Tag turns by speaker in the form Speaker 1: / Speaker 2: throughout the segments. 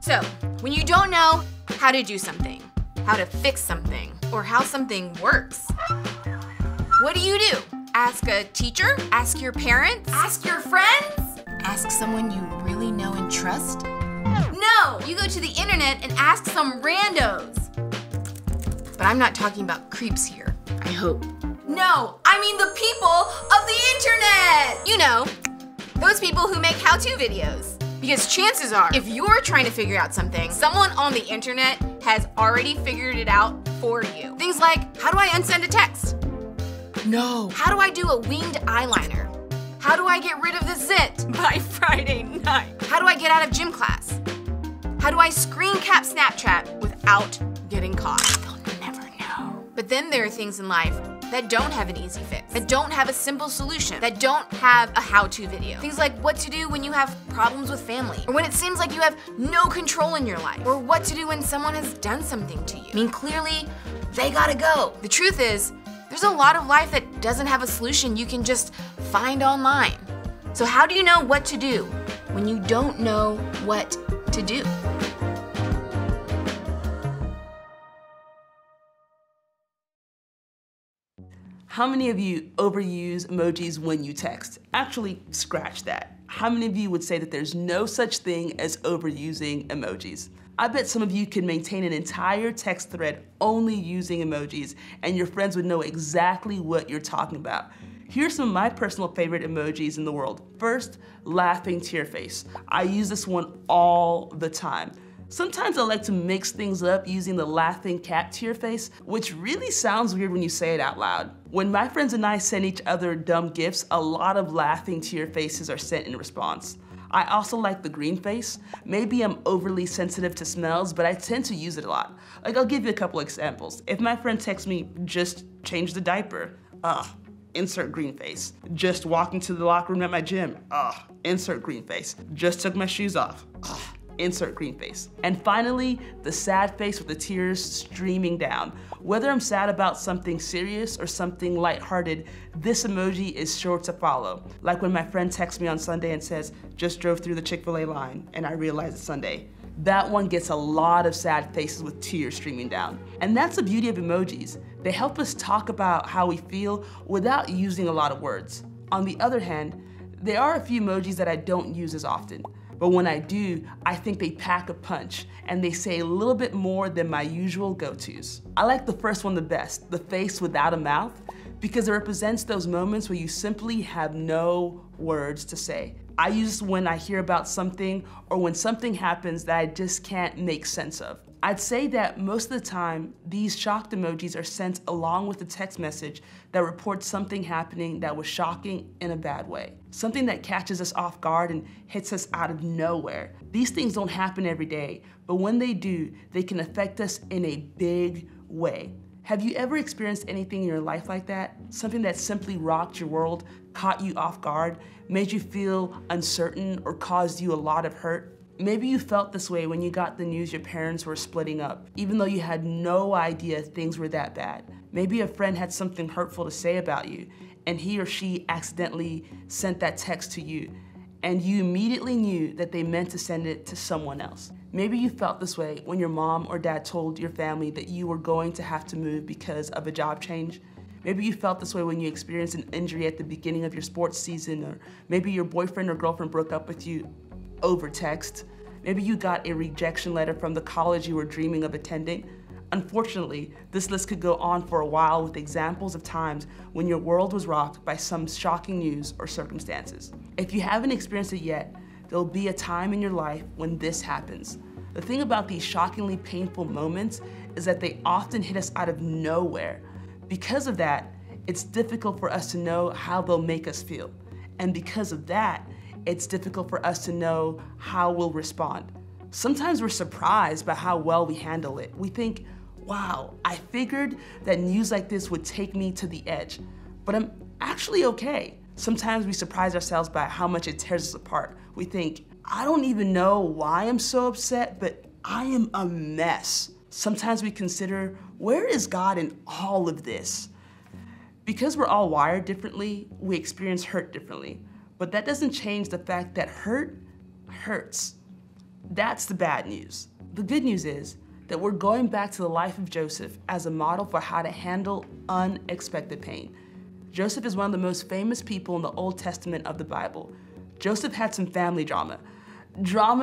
Speaker 1: So, when you don't know how to do something, how to fix something, or how something works, what do? Ask a teacher? Ask your parents? Ask your friends? Ask someone you really know and trust? No! You go to the internet and ask some randos. But I'm not talking about creeps here, I hope. No, I mean the people of the internet! You know, those people who make how-to videos. Because chances are, if you're trying to figure out something, someone on the internet has already figured it out for you. Things like, how do I unsend a text? No. How do I do a winged eyeliner? How do I get rid of the zit by Friday night? How do I get out of gym class? How do I screen cap Snapchat without getting caught? They'll never know. But then there are things in life that don't have an easy fix, that don't have a simple solution, that don't have a how-to video. Things like what to do when you have problems with family, or when it seems like you have no control in your life, or what to do when someone has done something to you. I mean, clearly, they gotta go. The truth is, there's a lot of life that doesn't have a solution you can just find online. So how do you know what to do when you don't know what to do?
Speaker 2: How many of you overuse emojis when you text? Actually, scratch that. How many of you would say that there's no such thing as overusing emojis? I bet some of you can maintain an entire text thread only using emojis, and your friends would know exactly what you're talking about. Here's some of my personal favorite emojis in the world. First, laughing tear face. I use this one all the time. Sometimes I like to mix things up using the laughing cat tear face, which really sounds weird when you say it out loud. When my friends and I send each other dumb gifts, a lot of laughing tear faces are sent in response. I also like the green face. Maybe I'm overly sensitive to smells, but I tend to use it a lot. Like, I'll give you a couple examples. If my friend texts me, just change the diaper, insert green face. Just walked into the locker room at my gym, insert green face. Just took my shoes off, insert green face. And finally, the sad face with the tears streaming down. Whether I'm sad about something serious or something lighthearted, this emoji is sure to follow. Like when my friend texts me on Sunday and says, just drove through the Chick-fil-A line and I realize it's Sunday. That one gets a lot of sad faces with tears streaming down. And that's the beauty of emojis. They help us talk about how we feel without using a lot of words. On the other hand, there are a few emojis that I don't use as often. But when I do, I think they pack a punch and they say a little bit more than my usual go-tos. I like the first one the best, the face without a mouth, because it represents those moments where you simply have no words to say. I use this when I hear about something or when something happens that I just can't make sense of. I'd say that most of the time, these shocked emojis are sent along with a text message that reports something happening that was shocking in a bad way. Something that catches us off guard and hits us out of nowhere. These things don't happen every day, but when they do, they can affect us in a big way. Have you ever experienced anything in your life like that? Something that simply rocked your world, caught you off guard, made you feel uncertain, or caused you a lot of hurt? Maybe you felt this way when you got the news your parents were splitting up, even though you had no idea things were that bad. Maybe a friend had something hurtful to say about you, and he or she accidentally sent that text to you, and you immediately knew that they meant to send it to someone else. Maybe you felt this way when your mom or dad told your family that you were going to have to move because of a job change. Maybe you felt this way when you experienced an injury at the beginning of your sports season, or maybe your boyfriend or girlfriend broke up with you over text. Maybe you got a rejection letter from the college you were dreaming of attending. Unfortunately, this list could go on for a while with examples of times when your world was rocked by some shocking news or circumstances. If you haven't experienced it yet, there'll be a time in your life when this happens. The thing about these shockingly painful moments is that they often hit us out of nowhere. Because of that, it's difficult for us to know how they'll make us feel. And because of that, it's difficult for us to know how we'll respond. Sometimes we're surprised by how well we handle it. We think, wow, I figured that news like this would take me to the edge, but I'm actually okay. Sometimes we surprise ourselves by how much it tears us apart. We think, I don't even know why I'm so upset, but I am a mess. Sometimes we consider, where is God in all of this? Because we're all wired differently, we experience hurt differently. But that doesn't change the fact that hurt hurts. That's the bad news. The good news is that we're going back to the life of Joseph as a model for how to handle unexpected pain. Joseph is one of the most famous people in the Old Testament of the Bible. Joseph had some family drama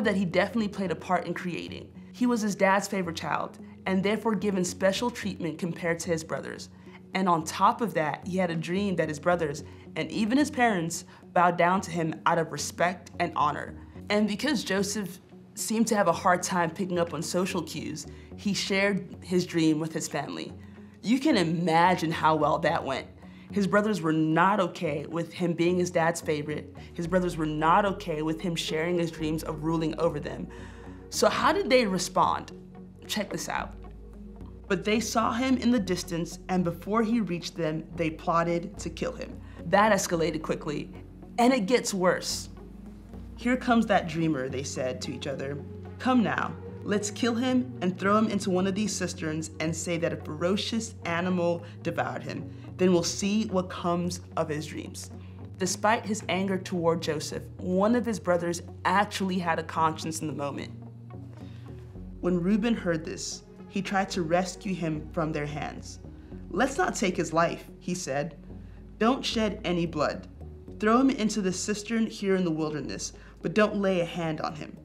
Speaker 2: that he definitely played a part in creating. He was his dad's favorite child and therefore given special treatment compared to his brothers. And on top of that, he had a dream that his brothers and even his parents bowed down to him out of respect and honor. And because Joseph seemed to have a hard time picking up on social cues, he shared his dream with his family. You can imagine how well that went. His brothers were not okay with him being his dad's favorite. His brothers were not okay with him sharing his dreams of ruling over them. So how did they respond? Check this out. But they saw him in the distance, and before he reached them, they plotted to kill him. That escalated quickly, and it gets worse. Here comes that dreamer, they said to each other. Come now, let's kill him and throw him into one of these cisterns and say that a ferocious animal devoured him. Then we'll see what comes of his dreams. Despite his anger toward Joseph, one of his brothers actually had a conscience in the moment. When Reuben heard this, he tried to rescue him from their hands. Let's not take his life, he said. Don't shed any blood. Throw him into the cistern here in the wilderness, but don't lay a hand on him.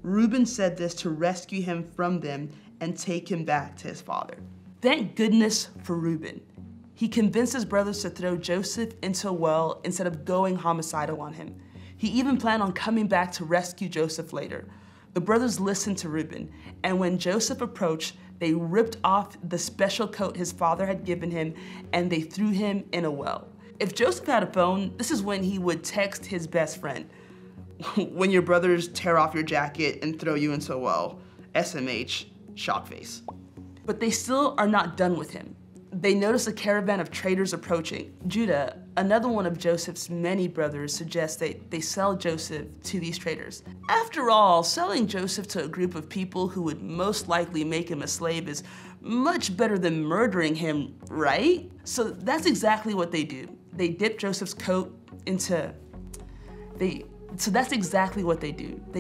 Speaker 2: Reuben said this to rescue him from them and take him back to his father. Thank goodness for Reuben. He convinced his brothers to throw Joseph into a well instead of going homicidal on him. He even planned on coming back to rescue Joseph later. The brothers listened to Reuben, and when Joseph approached, they ripped off the special coat his father had given him, and they threw him in a well. If Joseph had a phone, this is when he would text his best friend. When your brothers tear off your jacket and throw you into a well, SMH, shock face. But they still are not done with him. They notice a caravan of traders approaching. Judah, another one of Joseph's many brothers, suggests that they sell Joseph to these traders. After all, selling Joseph to a group of people who would most likely make him a slave is much better than murdering him, right? So that's exactly what they do. They dip Joseph's coat into, They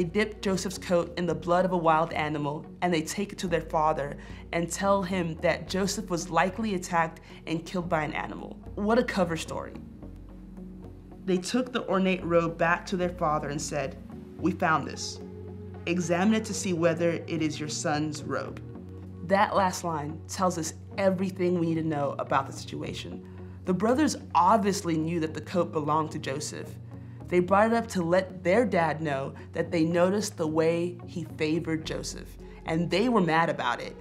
Speaker 2: dip Joseph's coat in the blood of a wild animal, and they take it to their father and tell him that Joseph was likely attacked and killed by an animal. What a cover story. They took the ornate robe back to their father and said, "We found this. Examine it to see whether it is your son's robe." That last line tells us everything we need to know about the situation. The brothers obviously knew that the coat belonged to Joseph. They brought it up to let their dad know that they noticed the way he favored Joseph, and they were mad about it.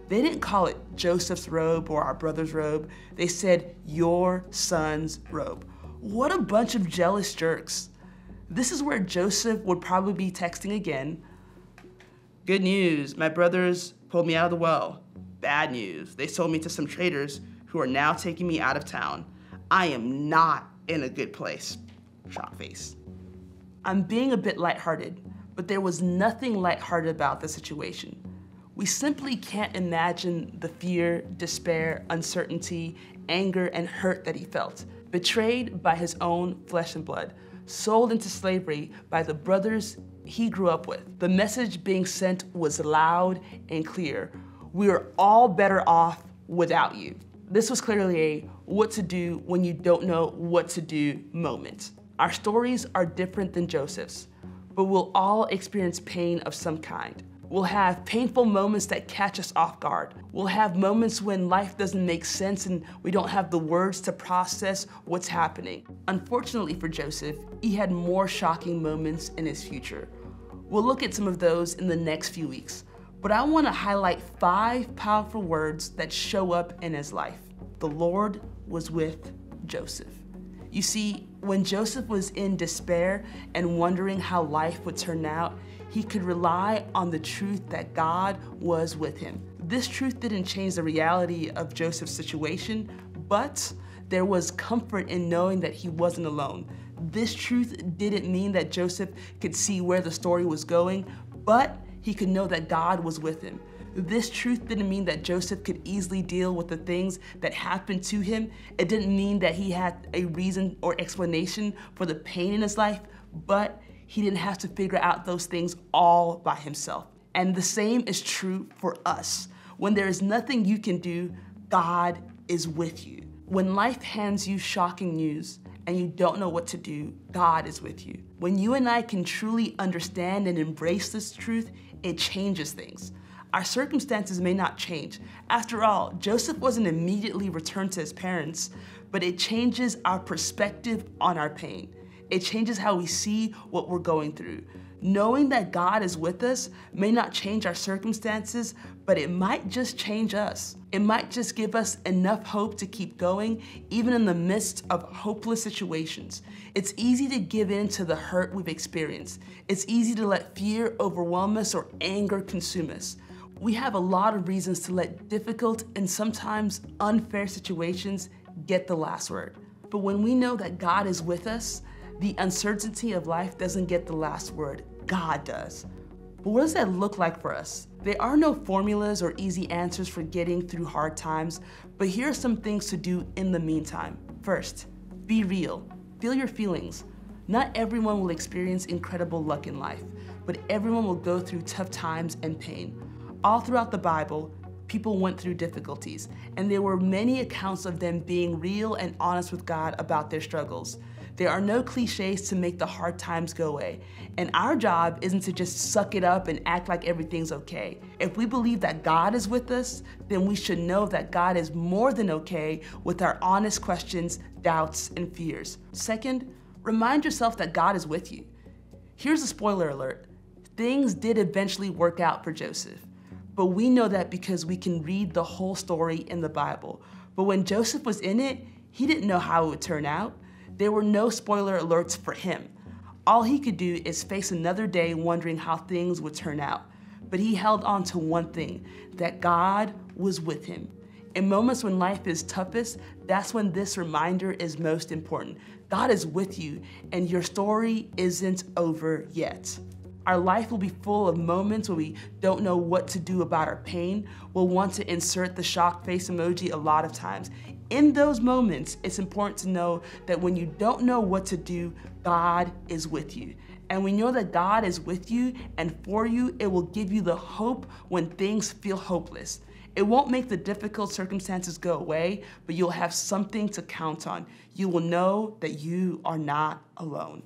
Speaker 2: They didn't call it Joseph's robe or our brother's robe. They said, "Your son's robe." What a bunch of jealous jerks. This is where Joseph would probably be texting again. Good news, my brothers pulled me out of the well. Bad news, they sold me to some traders who are now taking me out of town. I am not in a good place. Shock face. I'm being a bit lighthearted, but there was nothing lighthearted about the situation. We simply can't imagine the fear, despair, uncertainty, anger, and hurt that he felt. Betrayed by his own flesh and blood, sold into slavery by the brothers he grew up with. The message being sent was loud and clear. We are all better off without you. This was clearly a what to do when you don't know what to do moment. Our stories are different than Joseph's, but we'll all experience pain of some kind. We'll have painful moments that catch us off guard. We'll have moments when life doesn't make sense and we don't have the words to process what's happening. Unfortunately for Joseph, he had more shocking moments in his future. We'll look at some of those in the next few weeks, but I want to highlight 5 powerful words that show up in his life. The Lord was with Joseph. You see, when Joseph was in despair and wondering how life would turn out, he could rely on the truth that God was with him. This truth didn't change the reality of Joseph's situation, but there was comfort in knowing that he wasn't alone. This truth didn't mean that Joseph could see where the story was going, but he could know that God was with him. This truth didn't mean that Joseph could easily deal with the things that happened to him. It didn't mean that he had a reason or explanation for the pain in his life, but he didn't have to figure out those things all by himself. And the same is true for us. When there is nothing you can do, God is with you. When life hands you shocking news and you don't know what to do, God is with you. When you and I can truly understand and embrace this truth, it changes things. Our circumstances may not change. After all, Joseph wasn't immediately returned to his parents, but it changes our perspective on our pain. It changes how we see what we're going through. Knowing that God is with us may not change our circumstances, but it might just change us. It might just give us enough hope to keep going, even in the midst of hopeless situations. It's easy to give in to the hurt we've experienced. It's easy to let fear overwhelm us or anger consume us. We have a lot of reasons to let difficult and sometimes unfair situations get the last word. But when we know that God is with us, the uncertainty of life doesn't get the last word. God does. But what does that look like for us? There are no formulas or easy answers for getting through hard times, but here are some things to do in the meantime. First, be real. Feel your feelings. Not everyone will experience incredible luck in life, but everyone will go through tough times and pain. All throughout the Bible, people went through difficulties, and there were many accounts of them being real and honest with God about their struggles. There are no cliches to make the hard times go away, and our job isn't to just suck it up and act like everything's okay. If we believe that God is with us, then we should know that God is more than okay with our honest questions, doubts, and fears. Second, remind yourself that God is with you. Here's a spoiler alert. Things did eventually work out for Joseph. But we know that because we can read the whole story in the Bible. But when Joseph was in it, he didn't know how it would turn out. There were no spoiler alerts for him. All he could do is face another day wondering how things would turn out. But he held on to one thing, that God was with him. In moments when life is toughest, that's when this reminder is most important. God is with you, and your story isn't over yet. Our life will be full of moments where we don't know what to do about our pain. We'll want to insert the shock face emoji a lot of times. In those moments, it's important to know that when you don't know what to do, God is with you. And we know that God is with you and for you, it will give you the hope when things feel hopeless. It won't make the difficult circumstances go away, but you'll have something to count on. You will know that you are not alone.